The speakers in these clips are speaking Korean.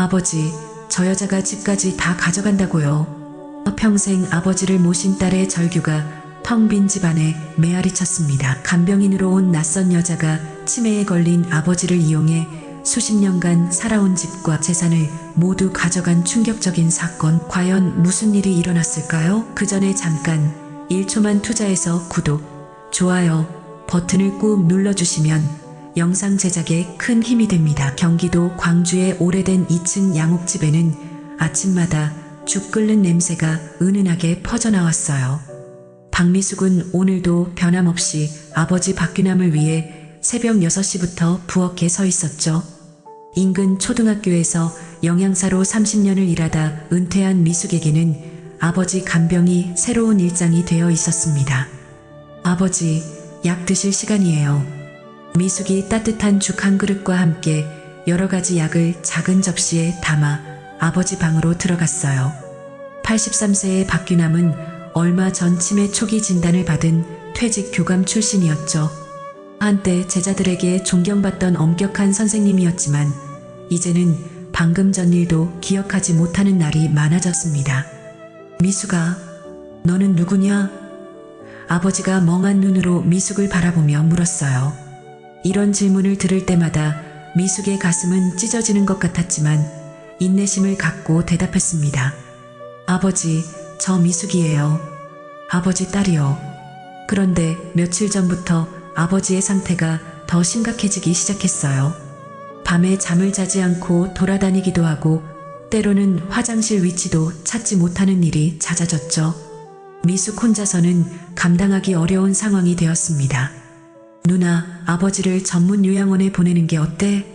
아버지, 저 여자가 집까지 다 가져간다고요. 평생 아버지를 모신 딸의 절규가 텅 빈 집안에 메아리 쳤습니다. 간병인으로 온 낯선 여자가 치매에 걸린 아버지를 이용해 수십 년간 살아온 집과 재산을 모두 가져간 충격적인 사건. 과연 무슨 일이 일어났을까요? 그 전에 잠깐 1초만 투자해서 구독, 좋아요 버튼을 꾹 눌러주시면 영상 제작에 큰 힘이 됩니다. 경기도 광주의 오래된 2층 양옥집에는 아침마다 죽 끓는 냄새가 은은하게 퍼져나왔어요. 박미숙은 오늘도 변함없이 아버지 박규남을 위해 새벽 6시부터 부엌에 서 있었죠. 인근 초등학교에서 영양사로 30년을 일하다 은퇴한 미숙에게는 아버지 간병이 새로운 일장이 되어 있었습니다. 아버지, 약 드실 시간이에요. 미숙이 따뜻한 죽 한 그릇과 함께 여러 가지 약을 작은 접시에 담아 아버지 방으로 들어갔어요. 83세의 박규남은 얼마 전 치매 초기 진단을 받은 퇴직 교감 출신이었죠. 한때 제자들에게 존경받던 엄격한 선생님이었지만 이제는 방금 전 일도 기억하지 못하는 날이 많아졌습니다. 미숙아, 너는 누구냐? 아버지가 멍한 눈으로 미숙을 바라보며 물었어요. 이런 질문을 들을 때마다 미숙의 가슴은 찢어지는 것 같았지만 인내심을 갖고 대답했습니다. 아버지, 저 미숙이에요. 아버지 딸이요. 그런데 며칠 전부터 아버지의 상태가 더 심각해지기 시작했어요. 밤에 잠을 자지 않고 돌아다니기도 하고 때로는 화장실 위치도 찾지 못하는 일이 잦아졌죠. 미숙 혼자서는 감당하기 어려운 상황이 되었습니다. 누나, 아버지를 전문 요양원에 보내는 게 어때?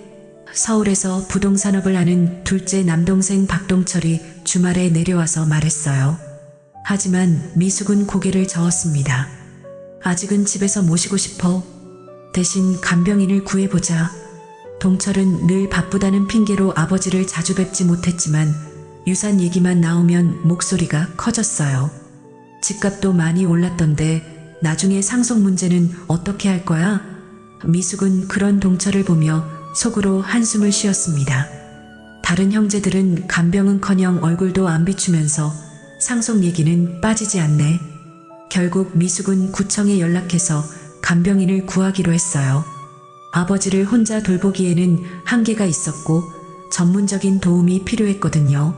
서울에서 부동산업을 하는 둘째 남동생 박동철이 주말에 내려와서 말했어요. 하지만 미숙은 고개를 저었습니다. 아직은 집에서 모시고 싶어. 대신 간병인을 구해보자. 동철은 늘 바쁘다는 핑계로 아버지를 자주 뵙지 못했지만 유산 얘기만 나오면 목소리가 커졌어요. 집값도 많이 올랐던데 나중에 상속 문제는 어떻게 할 거야? 미숙은 그런 동철을 보며 속으로 한숨을 쉬었습니다. 다른 형제들은 간병은커녕 얼굴도 안 비추면서 상속 얘기는 빠지지 않네. 결국 미숙은 구청에 연락해서 간병인을 구하기로 했어요. 아버지를 혼자 돌보기에는 한계가 있었고 전문적인 도움이 필요했거든요.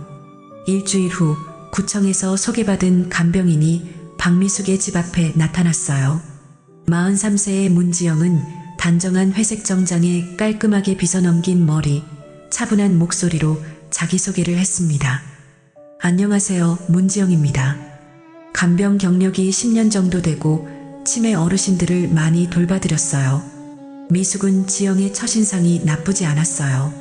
일주일 후 구청에서 소개받은 간병인이 박미숙의 집 앞에 나타났어요. 43세의 문지영은 단정한 회색 정장에 깔끔하게 빗어넘긴 머리, 차분한 목소리로 자기소개를 했습니다. 안녕하세요, 문지영입니다. 간병 경력이 10년 정도 되고 치매 어르신들을 많이 돌봐드렸어요. 미숙은 지영의 첫인상이 나쁘지 않았어요.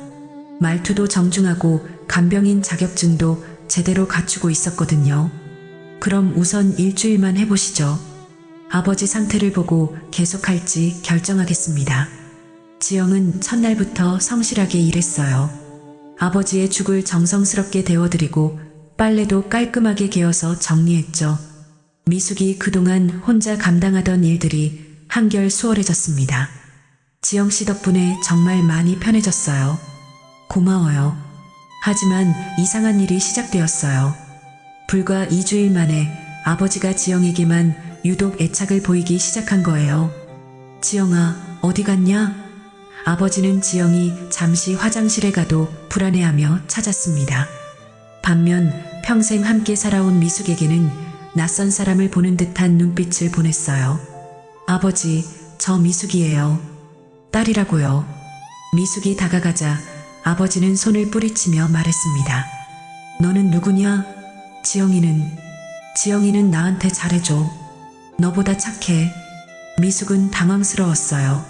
말투도 정중하고 간병인 자격증도 제대로 갖추고 있었거든요. 그럼 우선 일주일만 해보시죠. 아버지 상태를 보고 계속할지 결정하겠습니다. 지영은 첫날부터 성실하게 일했어요. 아버지의 죽을 정성스럽게 데워드리고 빨래도 깔끔하게 개어서 정리했죠. 미숙이 그동안 혼자 감당하던 일들이 한결 수월해졌습니다. 지영씨 덕분에 정말 많이 편해졌어요. 고마워요. 하지만 이상한 일이 시작되었어요. 불과 2주일 만에 아버지가 지영에게만 유독 애착을 보이기 시작한 거예요. 지영아, 어디 갔냐? 아버지는 지영이 잠시 화장실에 가도 불안해하며 찾았습니다. 반면 평생 함께 살아온 미숙에게는 낯선 사람을 보는 듯한 눈빛을 보냈어요. 아버지, 저 미숙이에요. 딸이라고요. 미숙이 다가가자 아버지는 손을 뿌리치며 말했습니다. 너는 누구냐? 지영이는 나한테 잘해줘. 너보다 착해. 미숙은 당황스러웠어요.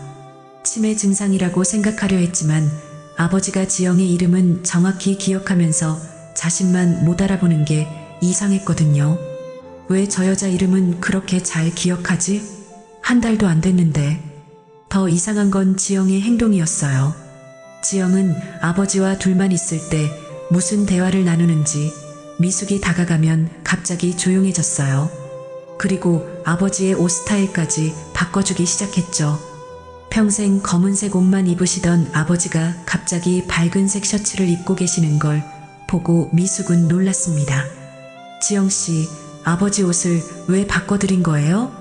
치매 증상이라고 생각하려 했지만 아버지가 지영의 이름은 정확히 기억하면서 자신만 못 알아보는 게 이상했거든요. 왜 저 여자 이름은 그렇게 잘 기억하지? 한 달도 안 됐는데. 더 이상한 건 지영의 행동이었어요. 지영은 아버지와 둘만 있을 때 무슨 대화를 나누는지 미숙이 다가가면 갑자기 조용해졌어요. 그리고 아버지의 옷 스타일까지 바꿔주기 시작했죠. 평생 검은색 옷만 입으시던 아버지가 갑자기 밝은색 셔츠를 입고 계시는 걸 보고 미숙은 놀랐습니다. 지영씨, 아버지 옷을 왜 바꿔드린 거예요?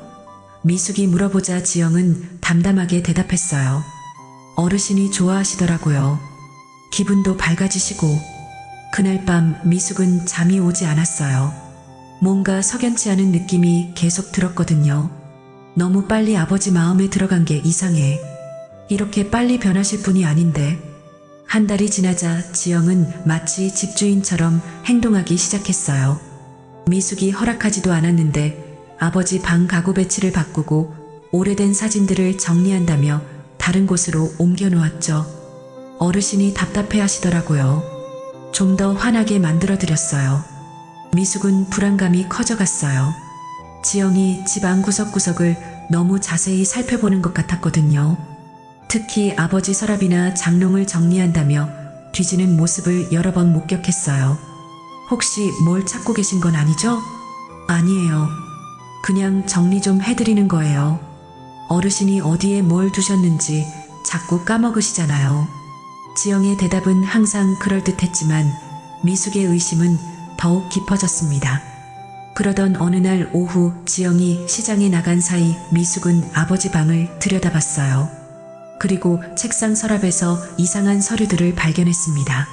미숙이 물어보자 지영은 담담하게 대답했어요. 어르신이 좋아하시더라고요. 기분도 밝아지시고. 그날 밤 미숙은 잠이 오지 않았어요. 뭔가 석연치 않은 느낌이 계속 들었거든요. 너무 빨리 아버지 마음에 들어간 게 이상해. 이렇게 빨리 변하실 분이 아닌데. 한 달이 지나자 지영은 마치 집주인처럼 행동하기 시작했어요. 미숙이 허락하지도 않았는데 아버지 방 가구 배치를 바꾸고 오래된 사진들을 정리한다며 다른 곳으로 옮겨 놓았죠. 어르신이 답답해 하시더라고요. 좀 더 환하게 만들어드렸어요. 미숙은 불안감이 커져갔어요. 지영이 집 안 구석구석을 너무 자세히 살펴보는 것 같았거든요. 특히 아버지 서랍이나 장롱을 정리한다며 뒤지는 모습을 여러 번 목격했어요. 혹시 뭘 찾고 계신 건 아니죠? 아니에요. 그냥 정리 좀 해드리는 거예요. 어르신이 어디에 뭘 두셨는지 자꾸 까먹으시잖아요. 지영의 대답은 항상 그럴듯했지만 미숙의 의심은 더욱 깊어졌습니다. 그러던 어느 날 오후 지영이 시장에 나간 사이 미숙은 아버지 방을 들여다봤어요. 그리고 책상 서랍에서 이상한 서류들을 발견했습니다.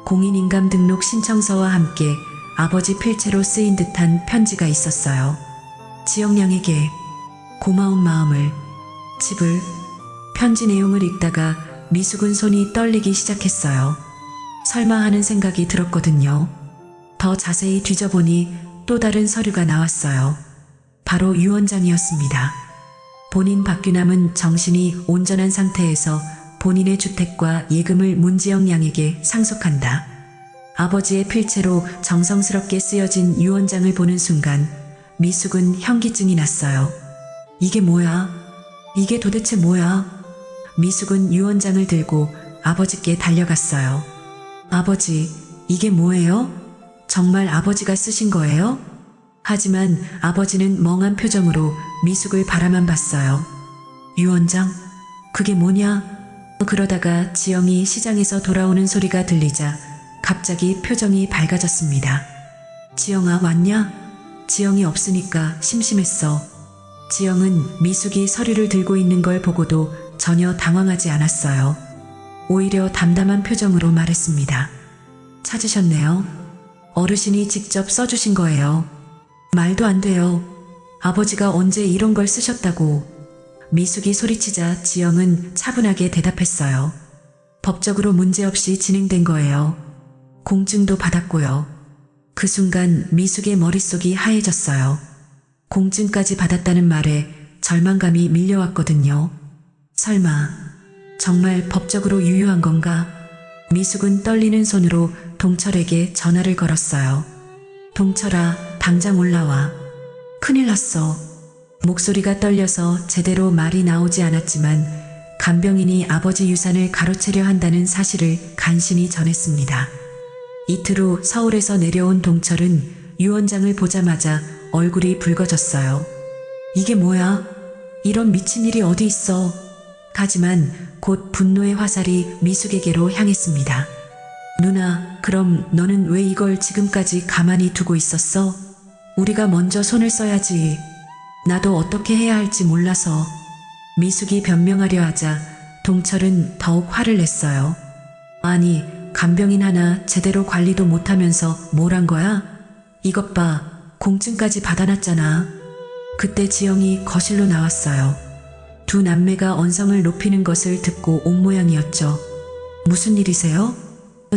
공인인감등록 신청서와 함께 아버지 필체로 쓰인 듯한 편지가 있었어요. 지영 양에게 고마운 마음을, 집을. 편지 내용을 읽다가 미숙은 손이 떨리기 시작했어요. 설마 하는 생각이 들었거든요. 더 자세히 뒤져보니 또 다른 서류가 나왔어요. 바로 유언장이었습니다. 본인 박규남은 정신이 온전한 상태에서 본인의 주택과 예금을 문지영 양에게 상속한다. 아버지의 필체로 정성스럽게 쓰여진 유언장을 보는 순간 미숙은 현기증이 났어요. 이게 뭐야? 이게 도대체 뭐야? 미숙은 유언장을 들고 아버지께 달려갔어요. 아버지, 이게 뭐예요? 정말 아버지가 쓰신 거예요? 하지만 아버지는 멍한 표정으로 미숙을 바라만 봤어요. 유언장? 그게 뭐냐? 그러다가 지영이 시장에서 돌아오는 소리가 들리자 갑자기 표정이 밝아졌습니다. 지영아, 왔냐? 지영이 없으니까 심심했어. 지영은 미숙이 서류를 들고 있는 걸 보고도 전혀 당황하지 않았어요. 오히려 담담한 표정으로 말했습니다. 찾으셨네요. 어르신이 직접 써주신 거예요. 말도 안 돼요. 아버지가 언제 이런 걸 쓰셨다고. 미숙이 소리치자 지영은 차분하게 대답했어요. 법적으로 문제없이 진행된 거예요. 공증도 받았고요. 그 순간 미숙의 머릿속이 하얘졌어요. 공증까지 받았다는 말에 절망감이 밀려왔거든요. 설마 정말 법적으로 유효한 건가? 미숙은 떨리는 손으로 동철에게 전화를 걸었어요. 동철아, 당장 올라와. 큰일 났어. 목소리가 떨려서 제대로 말이 나오지 않았지만 간병인이 아버지 유산을 가로채려 한다는 사실을 간신히 전했습니다. 이틀 후 서울에서 내려온 동철은 유언장을 보자마자 얼굴이 붉어졌어요. 이게 뭐야? 이런 미친 일이 어디 있어? 하지만 곧 분노의 화살이 미숙에게로 향했습니다. 누나, 그럼 너는 왜 이걸 지금까지 가만히 두고 있었어? 우리가 먼저 손을 써야지. 나도 어떻게 해야 할지 몰라서. 미숙이 변명하려 하자 동철은 더욱 화를 냈어요. 아니, 간병인 하나 제대로 관리도 못하면서 뭘 한 거야? 이것 봐, 공증까지 받아놨잖아. 그때 지영이 거실로 나왔어요. 두 남매가 언성을 높이는 것을 듣고 온 모양이었죠. 무슨 일이세요?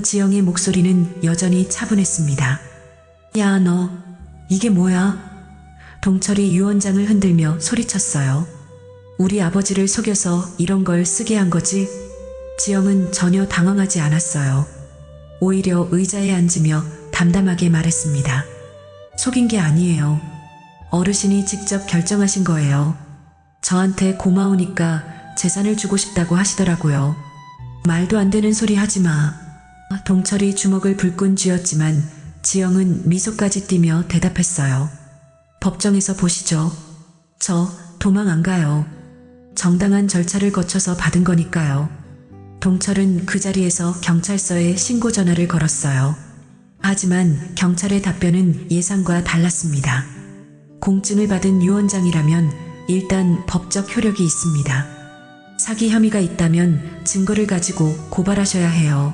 지영의 목소리는 여전히 차분했습니다. 야, 너, 이게 뭐야? 동철이 유언장을 흔들며 소리쳤어요. 우리 아버지를 속여서 이런 걸 쓰게 한 거지? 지영은 전혀 당황하지 않았어요. 오히려 의자에 앉으며 담담하게 말했습니다. 속인 게 아니에요. 어르신이 직접 결정하신 거예요. 저한테 고마우니까 재산을 주고 싶다고 하시더라고요. 말도 안 되는 소리 하지 마. 동철이 주먹을 불끈 쥐었지만 지영은 미소까지 띠며 대답했어요. 법정에서 보시죠. 저 도망 안 가요. 정당한 절차를 거쳐서 받은 거니까요. 동철은 그 자리에서 경찰서에 신고 전화를 걸었어요. 하지만 경찰의 답변은 예상과 달랐습니다. 공증을 받은 유언장이라면 일단 법적 효력이 있습니다. 사기 혐의가 있다면 증거를 가지고 고발하셔야 해요.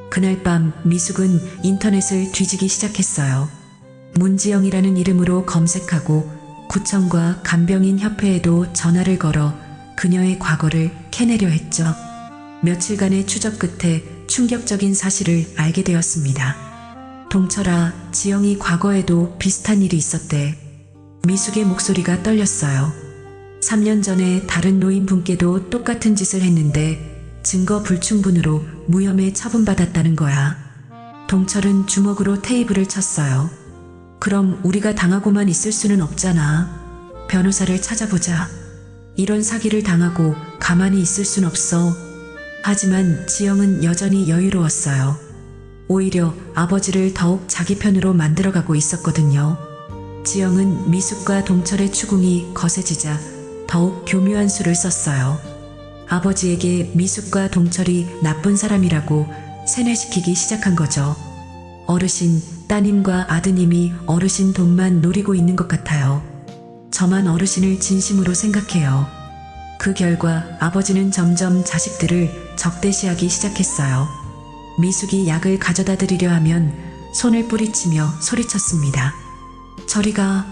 그날 밤 미숙은 인터넷을 뒤지기 시작했어요. 문지영이라는 이름으로 검색하고 구청과 간병인 협회에도 전화를 걸어 그녀의 과거를 캐내려 했죠. 며칠간의 추적 끝에 충격적인 사실을 알게 되었습니다. 동철아, 지영이 과거에도 비슷한 일이 있었대. 미숙의 목소리가 떨렸어요. 3년 전에 다른 노인분께도 똑같은 짓을 했는데 증거 불충분으로 무혐의 처분받았다는 거야. 동철은 주먹으로 테이블을 쳤어요. 그럼 우리가 당하고만 있을 수는 없잖아. 변호사를 찾아보자. 이런 사기를 당하고 가만히 있을 순 없어. 하지만 지영은 여전히 여유로웠어요. 오히려 아버지를 더욱 자기 편으로 만들어가고 있었거든요. 지영은 미숙과 동철의 추궁이 거세지자 더욱 교묘한 수를 썼어요. 아버지에게 미숙과 동철이 나쁜 사람이라고 세뇌시키기 시작한 거죠. 어르신, 따님과 아드님이 어르신 돈만 노리고 있는 것 같아요. 저만 어르신을 진심으로 생각해요. 그 결과 아버지는 점점 자식들을 적대시하기 시작했어요. 미숙이 약을 가져다 드리려 하면 손을 뿌리치며 소리쳤습니다. 저리 가.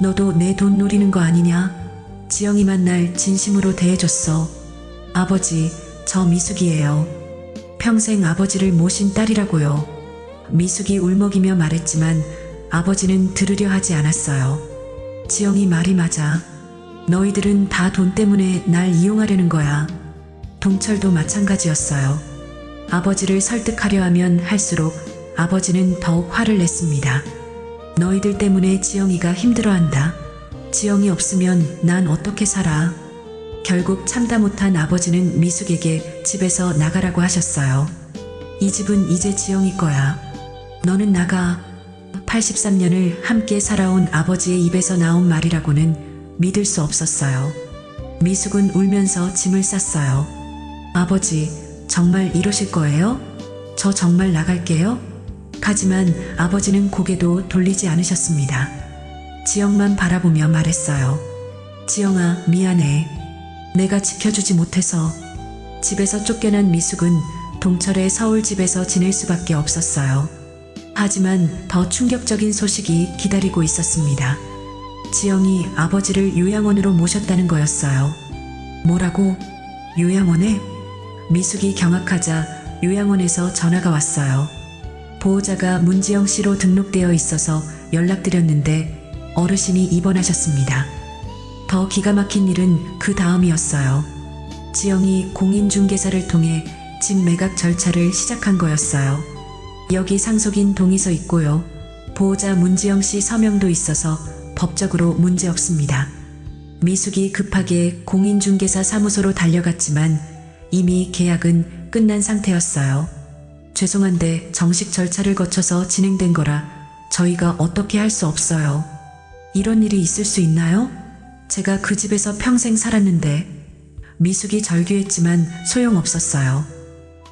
너도 내 돈 노리는 거 아니냐? 지영이만 날 진심으로 대해줬어. 아버지, 저 미숙이에요. 평생 아버지를 모신 딸이라고요. 미숙이 울먹이며 말했지만 아버지는 들으려 하지 않았어요. 지영이 말이 맞아. 너희들은 다 돈 때문에 날 이용하려는 거야. 동철도 마찬가지였어요. 아버지를 설득하려 하면 할수록 아버지는 더욱 화를 냈습니다. 너희들 때문에 지영이가 힘들어한다. 지영이 없으면 난 어떻게 살아. 결국 참다 못한 아버지는 미숙에게 집에서 나가라고 하셨어요. 이 집은 이제 지영이 거야. 너는 나가. 83년을 함께 살아온 아버지의 입에서 나온 말이라고는 믿을 수 없었어요. 미숙은 울면서 짐을 쌌어요. 아버지, 정말 이러실 거예요? 저 정말 나갈게요? 하지만 아버지는 고개도 돌리지 않으셨습니다. 지영만 바라보며 말했어요. 지영아, 미안해. 내가 지켜주지 못해서. 집에서 쫓겨난 미숙은 동철의 서울 집에서 지낼 수밖에 없었어요. 하지만 더 충격적인 소식이 기다리고 있었습니다. 지영이 아버지를 요양원으로 모셨다는 거였어요. 뭐라고? 요양원에? 미숙이 경악하자 요양원에서 전화가 왔어요. 보호자가 문지영 씨로 등록되어 있어서 연락드렸는데 어르신이 입원하셨습니다. 더 기가 막힌 일은 그 다음이었어요. 지영이 공인중개사를 통해 집 매각 절차를 시작한 거였어요. 여기 상속인 동의서 있고요. 보호자 문지영 씨 서명도 있어서 법적으로 문제 없습니다. 미숙이 급하게 공인중개사 사무소로 달려갔지만 이미 계약은 끝난 상태였어요. 죄송한데 정식 절차를 거쳐서 진행된 거라 저희가 어떻게 할 수 없어요. 이런 일이 있을 수 있나요? 제가 그 집에서 평생 살았는데. 미숙이 절규했지만 소용없었어요.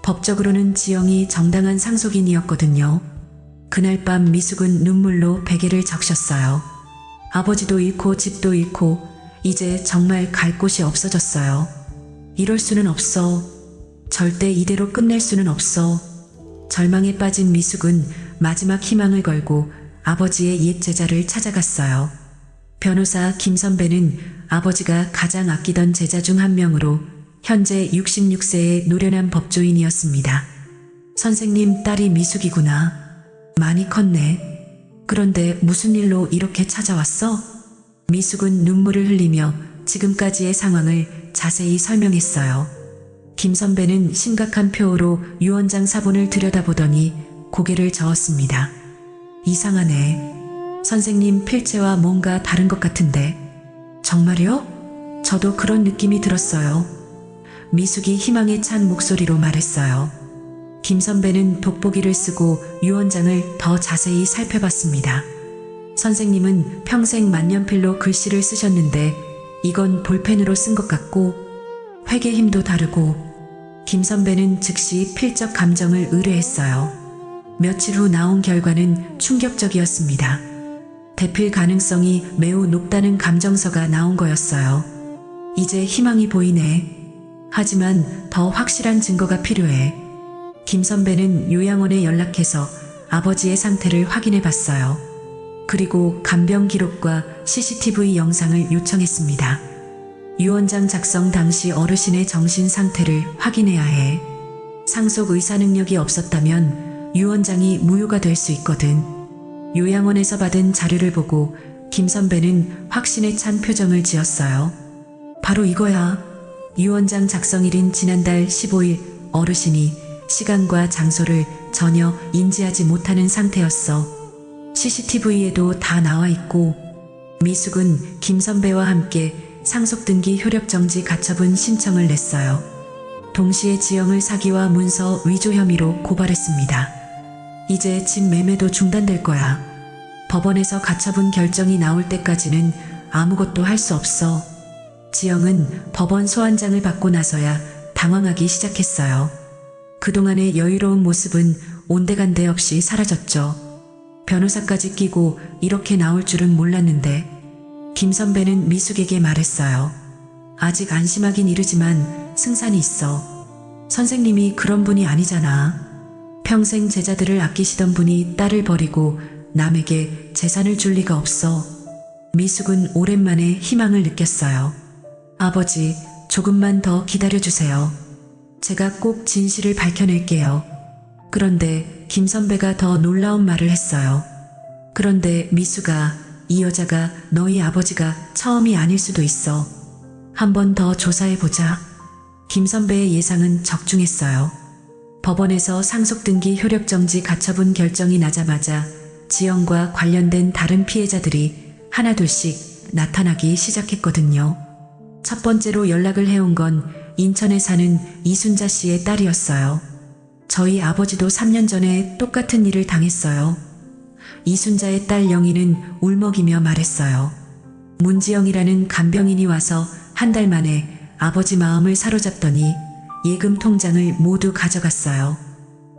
법적으로는 지영이 정당한 상속인이었거든요. 그날 밤 미숙은 눈물로 베개를 적셨어요. 아버지도 잃고 집도 잃고 이제 정말 갈 곳이 없어졌어요. 이럴 수는 없어. 절대 이대로 끝낼 수는 없어. 절망에 빠진 미숙은 마지막 희망을 걸고 아버지의 옛 제자를 찾아갔어요. 변호사 김 선배는 아버지가 가장 아끼던 제자 중 한 명으로 현재 66세의 노련한 법조인이었습니다. 선생님 딸이 미숙이구나. 많이 컸네. 그런데 무슨 일로 이렇게 찾아왔어? 미숙은 눈물을 흘리며 지금까지의 상황을 자세히 설명했어요. 김 선배는 심각한 표호로 유언장 사본을 들여다보더니 고개를 저었습니다. 이상하네. 선생님 필체와 뭔가 다른 것 같은데. 정말요? 저도 그런 느낌이 들었어요. 미숙이 희망에 찬 목소리로 말했어요. 김 선배는 돋보기를 쓰고 유언장을 더 자세히 살펴봤습니다. 선생님은 평생 만년필로 글씨를 쓰셨는데 이건 볼펜으로 쓴 것 같고 회계 힘도 다르고. 김 선배는 즉시 필적 감정을 의뢰했어요. 며칠 후 나온 결과는 충격적이었습니다. 대필 가능성이 매우 높다는 감정서가 나온 거였어요. 이제 희망이 보이네. 하지만 더 확실한 증거가 필요해. 김 선배는 요양원에 연락해서 아버지의 상태를 확인해 봤어요. 그리고 간병 기록과 CCTV 영상을 요청했습니다. 유언장 작성 당시 어르신의 정신 상태를 확인해야 해. 상속 의사 능력이 없었다면 유언장이 무효가 될 수 있거든. 요양원에서 받은 자료를 보고 김 선배는 확신에 찬 표정을 지었어요. 바로 이거야. 유언장 작성일인 지난달 15일 어르신이 시간과 장소를 전혀 인지하지 못하는 상태였어. CCTV에도 다 나와 있고. 미숙은 김 선배와 함께 상속등기 효력정지 가처분 신청을 냈어요. 동시에 지영을 사기와 문서 위조 혐의로 고발했습니다. 이제 집 매매도 중단될 거야. 법원에서 가처분 결정이 나올 때까지는 아무것도 할 수 없어. 지영은 법원 소환장을 받고 나서야 당황하기 시작했어요. 그동안의 여유로운 모습은 온데간데 없이 사라졌죠. 변호사까지 끼고 이렇게 나올 줄은 몰랐는데. 김 선배는 미숙에게 말했어요. 아직 안심하긴 이르지만 승산이 있어. 선생님이 그런 분이 아니잖아. 평생 제자들을 아끼시던 분이 딸을 버리고 남에게 재산을 줄 리가 없어. 미숙은 오랜만에 희망을 느꼈어요. 아버지, 조금만 더 기다려주세요. 제가 꼭 진실을 밝혀낼게요. 그런데 김 선배가 더 놀라운 말을 했어요. 그런데 미숙아, 이 여자가 너희 아버지가 처음이 아닐 수도 있어. 한 번 더 조사해보자. 김 선배의 예상은 적중했어요. 법원에서 상속등기 효력정지 가처분 결정이 나자마자 지영과 관련된 다른 피해자들이 하나둘씩 나타나기 시작했거든요. 첫 번째로 연락을 해온 건 인천에 사는 이순자 씨의 딸이었어요. 저희 아버지도 3년 전에 똑같은 일을 당했어요. 이순자의 딸 영희는 울먹이며 말했어요. 문지영이라는 간병인이 와서 한 달 만에 아버지 마음을 사로잡더니 예금 통장을 모두 가져갔어요.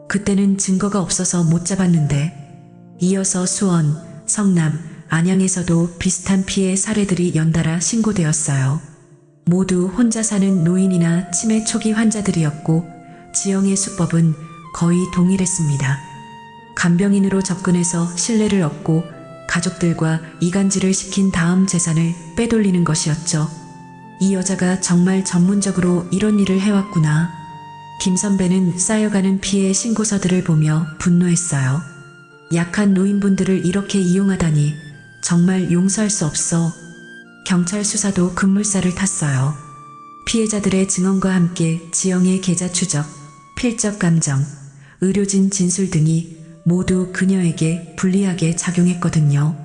그때는 증거가 없어서 못 잡았는데 이어서 수원, 성남, 안양에서도 비슷한 피해 사례들이 연달아 신고되었어요. 모두 혼자 사는 노인이나 치매 초기 환자들이었고 지영의 수법은 거의 동일했습니다. 간병인으로 접근해서 신뢰를 얻고 가족들과 이간질을 시킨 다음 재산을 빼돌리는 것이었죠. 이 여자가 정말 전문적으로 이런 일을 해왔구나. 김 선배는 쌓여가는 피해 신고서들을 보며 분노했어요. 약한 노인분들을 이렇게 이용하다니 정말 용서할 수 없어. 경찰 수사도 급물살을 탔어요. 피해자들의 증언과 함께 지영의 계좌 추적, 필적 감정, 의료진 진술 등이 모두 그녀에게 불리하게 작용했거든요.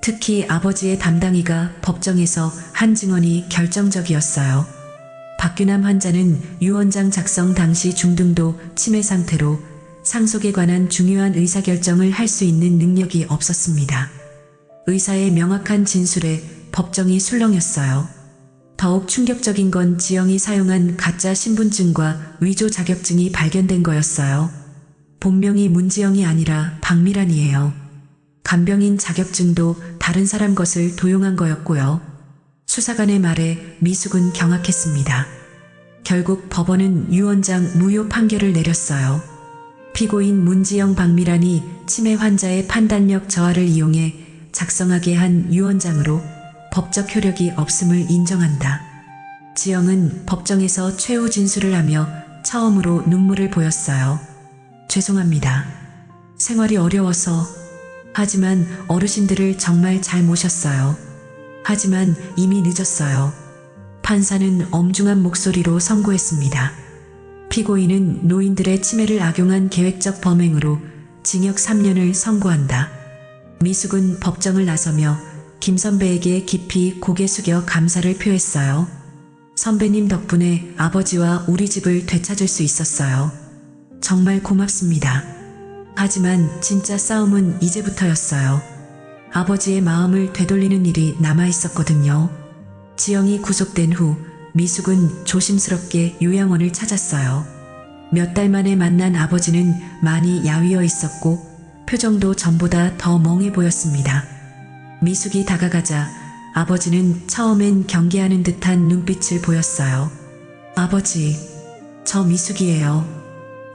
특히 아버지의 담당이가 법정에서 한 증언이 결정적이었어요. 박규남 환자는 유언장 작성 당시 중등도 치매 상태로 상속에 관한 중요한 의사결정을 할 수 있는 능력이 없었습니다. 의사의 명확한 진술에 법정이 술렁였어요. 더욱 충격적인 건 지영이 사용한 가짜 신분증과 위조 자격증이 발견된 거였어요. 본명이 문지영이 아니라 박미란이에요. 간병인 자격증도 다른 사람 것을 도용한 거였고요. 수사관의 말에 미숙은 경악했습니다. 결국 법원은 유언장 무효 판결을 내렸어요. 피고인 문지영 박미란이 치매 환자의 판단력 저하를 이용해 작성하게 한 유언장으로 법적 효력이 없음을 인정한다. 지영은 법정에서 최후 진술을 하며 처음으로 눈물을 보였어요. 죄송합니다. 생활이 어려워서. 하지만 어르신들을 정말 잘 모셨어요. 하지만 이미 늦었어요. 판사는 엄중한 목소리로 선고했습니다. 피고인은 노인들의 치매를 악용한 계획적 범행으로 징역 3년을 선고한다. 미숙은 법정을 나서며 김 선배에게 깊이 고개 숙여 감사를 표했어요. 선배님 덕분에 아버지와 우리 집을 되찾을 수 있었어요. 정말 고맙습니다. 하지만 진짜 싸움은 이제부터였어요. 아버지의 마음을 되돌리는 일이 남아있었거든요. 지영이 구속된 후 미숙은 조심스럽게 요양원을 찾았어요. 몇 달 만에 만난 아버지는 많이 야위어 있었고 표정도 전보다 더 멍해 보였습니다. 미숙이 다가가자 아버지는 처음엔 경계하는 듯한 눈빛을 보였어요. 아버지, 저 미숙이에요.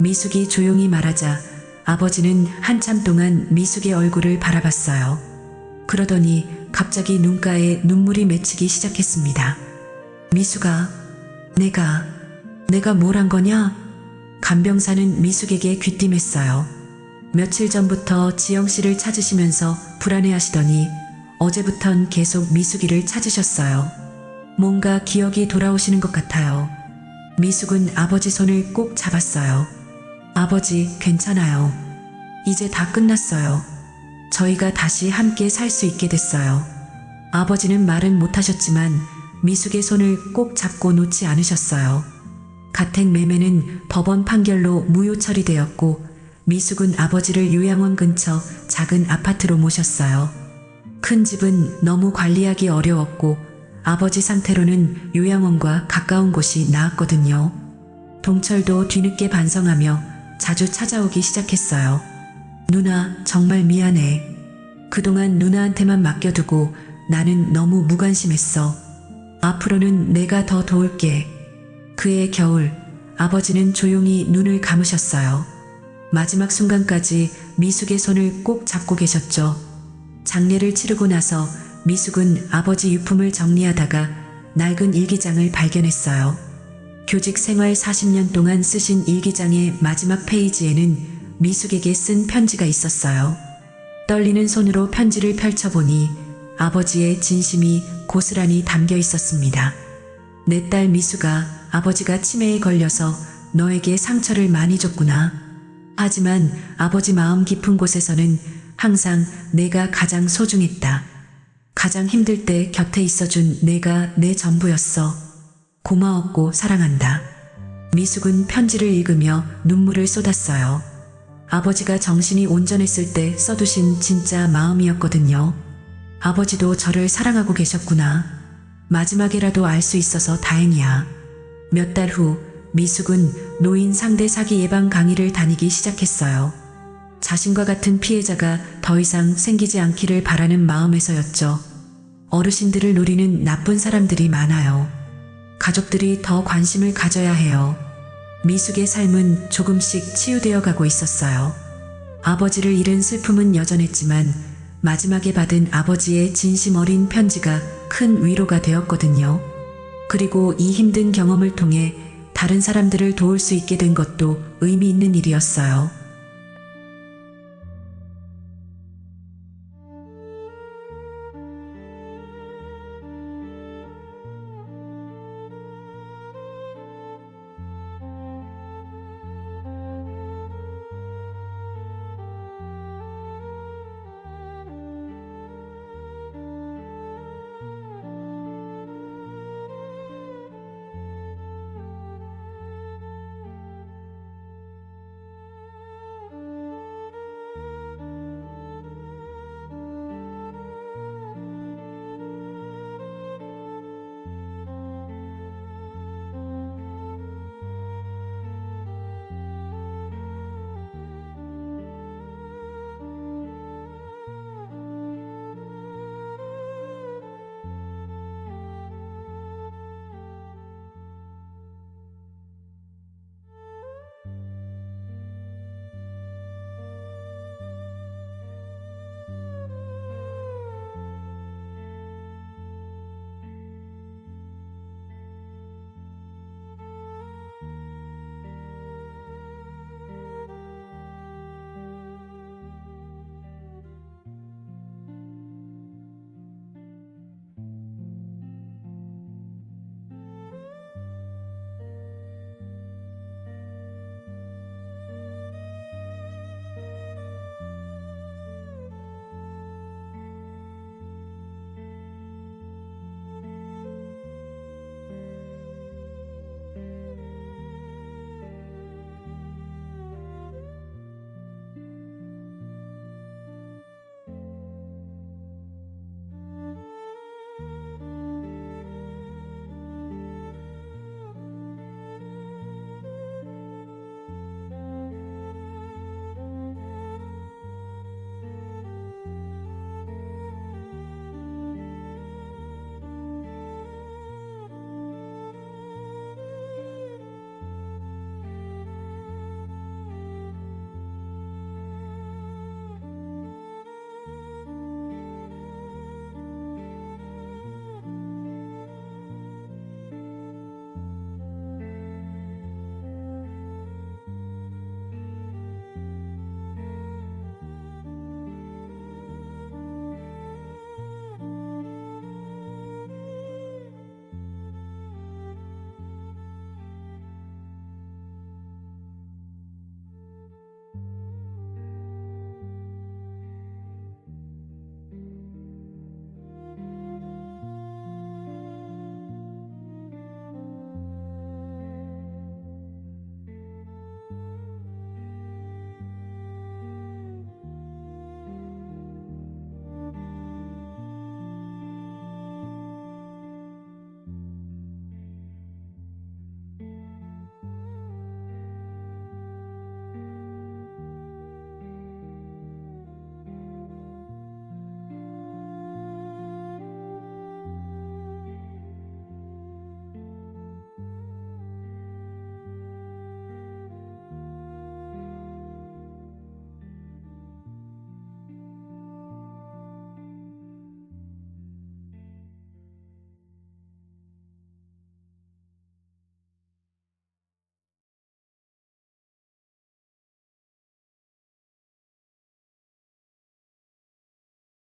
미숙이 조용히 말하자 아버지는 한참 동안 미숙의 얼굴을 바라봤어요. 그러더니 갑자기 눈가에 눈물이 맺히기 시작했습니다. 미숙아, 내가 뭘 한 거냐? 간병사는 미숙에게 귀띔했어요. 며칠 전부터 지영 씨를 찾으시면서 불안해하시더니 어제부턴 계속 미숙이를 찾으셨어요. 뭔가 기억이 돌아오시는 것 같아요. 미숙은 아버지 손을 꼭 잡았어요. 아버지, 괜찮아요. 이제 다 끝났어요. 저희가 다시 함께 살 수 있게 됐어요. 아버지는 말은 못하셨지만 미숙의 손을 꼭 잡고 놓지 않으셨어요. 가택 매매는 법원 판결로 무효 처리되었고 미숙은 아버지를 요양원 근처 작은 아파트로 모셨어요. 큰 집은 너무 관리하기 어려웠고 아버지 상태로는 요양원과 가까운 곳이 나았거든요. 동철도 뒤늦게 반성하며 자주 찾아오기 시작했어요. 누나, 정말 미안해. 그동안 누나한테만 맡겨두고 나는 너무 무관심했어. 앞으로는 내가 더 도울게. 그해 겨울, 아버지는 조용히 눈을 감으셨어요. 마지막 순간까지 미숙의 손을 꼭 잡고 계셨죠. 장례를 치르고 나서 미숙은 아버지 유품을 정리하다가 낡은 일기장을 발견했어요. 교직 생활 40년 동안 쓰신 일기장의 마지막 페이지에는 미숙에게 쓴 편지가 있었어요. 떨리는 손으로 편지를 펼쳐보니 아버지의 진심이 고스란히 담겨 있었습니다. 내 딸 미숙아, 아버지가 치매에 걸려서 너에게 상처를 많이 줬구나. 하지만 아버지 마음 깊은 곳에서는 항상 내가 가장 소중했다. 가장 힘들 때 곁에 있어준 내가 내 전부였어. 고마웠고 사랑한다. 미숙은 편지를 읽으며 눈물을 쏟았어요. 아버지가 정신이 온전했을 때 써두신 진짜 마음이었거든요. 아버지도 저를 사랑하고 계셨구나. 마지막이라도 알 수 있어서 다행이야. 몇 달 후 미숙은 노인 상대 사기 예방 강의를 다니기 시작했어요. 자신과 같은 피해자가 더 이상 생기지 않기를 바라는 마음에서였죠. 어르신들을 노리는 나쁜 사람들이 많아요. 가족들이 더 관심을 가져야 해요. 미숙의 삶은 조금씩 치유되어 가고 있었어요. 아버지를 잃은 슬픔은 여전했지만 마지막에 받은 아버지의 진심 어린 편지가 큰 위로가 되었거든요. 그리고 이 힘든 경험을 통해 다른 사람들을 도울 수 있게 된 것도 의미 있는 일이었어요.